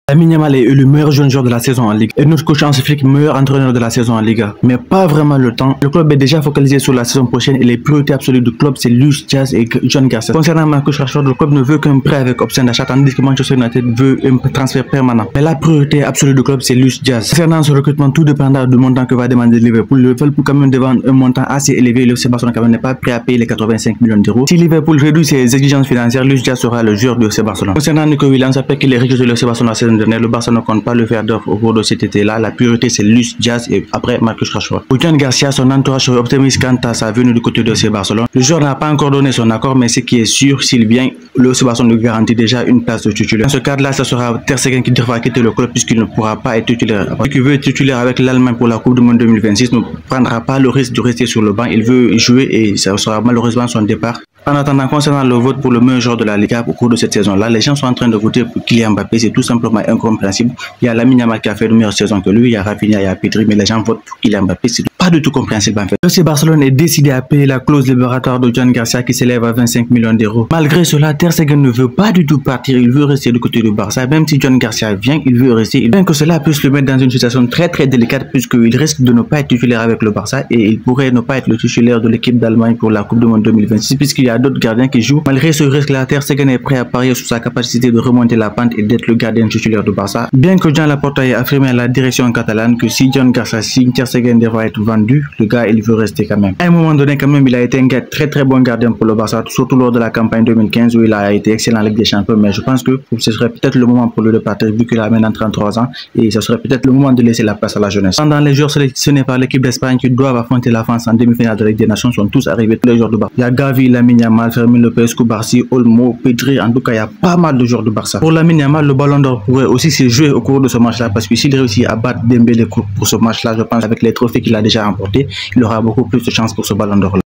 Lamine Yamal est le meilleur jeune joueur de la saison en Ligue et notre coach Hansi Flick meilleur entraîneur de la saison en Liga. Mais pas vraiment le temps. Le club est déjà focalisé sur la saison prochaine et les priorités absolues du club c'est Luis Diaz et John Garcia. Concernant Marcus Rashford, le club ne veut qu'un prêt avec option d'achat tandis que Manchester United veut un transfert permanent. Mais la priorité absolue du club c'est Luis Diaz. Concernant ce recrutement, tout dépendra du montant que va demander Liverpool. Liverpool peut quand même devant un montant assez élevé. Le FC Barcelone quand même n'est pas prêt à payer les 85 millions d'euros. Si Liverpool réduit ses exigences financières, Luis Diaz sera le joueur du FC Barcelone. Concernant Nico Williams, après qu'il ait rejeté le FC Barcelone la saison dernière, le Barça ne compte pas le faire d'offre au cours de cet été-là. La priorité c'est Luis Diaz et après Marcus Rashford. Pour John Garcia, son entourage serait optimiste quant à sa venue du côté de FC Barcelone. Le joueur n'a pas encore donné son accord, mais ce qui est sûr, s'il vient, le FC Barcelone lui garantit déjà une place de titulaire. Dans ce cadre-là, ce sera Ter Stegen qui devra quitter le club puisqu'il ne pourra pas être titulaire. Celui qui veut être titulaire avec l'Allemagne pour la Coupe du Monde 2026 ne prendra pas le risque de rester sur le banc. Il veut jouer et ça sera malheureusement son départ. En attendant, concernant le vote pour le meilleur joueur de la Liga au cours de cette saison-là, les gens sont en train de voter pour Kylian Mbappé. C'est tout simplement incompréhensible. Il y a Lamine Yamal qui a fait une meilleure saison que lui, il y a Rafinha, il y a Pedri, mais les gens votent pour Kylian Mbappé. C'est pas du tout compréhensible en fait. Le FC Barcelone est décidé à payer la clause libératoire de John Garcia qui s'élève à 25 millions d'euros. Malgré cela, Ter Stegen ne veut pas du tout partir. Il veut rester du côté du Barça. Même si John Garcia vient, il veut rester. Bien que cela puisse le mettre dans une situation très délicate puisqu'il risque de ne pas être titulaire avec le Barça et il pourrait ne pas être le titulaire de l'équipe d'Allemagne pour la Coupe du Monde 2026 puisqu'il y a d'autres gardiens qui jouent. Malgré ce risque-là, Ter Stegen est prêt à parier sur sa capacité de remonter la pente et d'être le gardien titulaire du Barça. Bien que Jean Laporta ait affirmé à la direction catalane que si John Garcia signe, Ter Stegen devra être vendu, le gars il veut rester quand même. À un moment donné quand même, il a été un gars très bon gardien pour le Barça, surtout lors de la campagne 2015 où il a été excellent en Ligue des Champions, mais je pense que ce serait peut-être le moment pour lui de partir vu qu'il a maintenant 33 ans et ce serait peut-être le moment de laisser la place à la jeunesse. Pendant les joueurs sélectionnés par l'équipe d'Espagne qui doivent affronter la France en demi-finale de la Ligue des Nations sont tous arrivés, tous les joueurs du Barça. Il y a Gavi, Lamine Yamal, Fermin Lopez, Koubarsi, Olmo, Pedri, en tout cas il y a pas mal de joueurs du Barça. Pour Lamine Yamal, le ballon d'or pourrait aussi se jouer au cours de ce match-là parce que s'il réussit à battre Dembélé pour ce match-là, je pense avec les trophées qu'il a déjà remportés, il aura beaucoup plus de chance pour ce ballon d'or-là.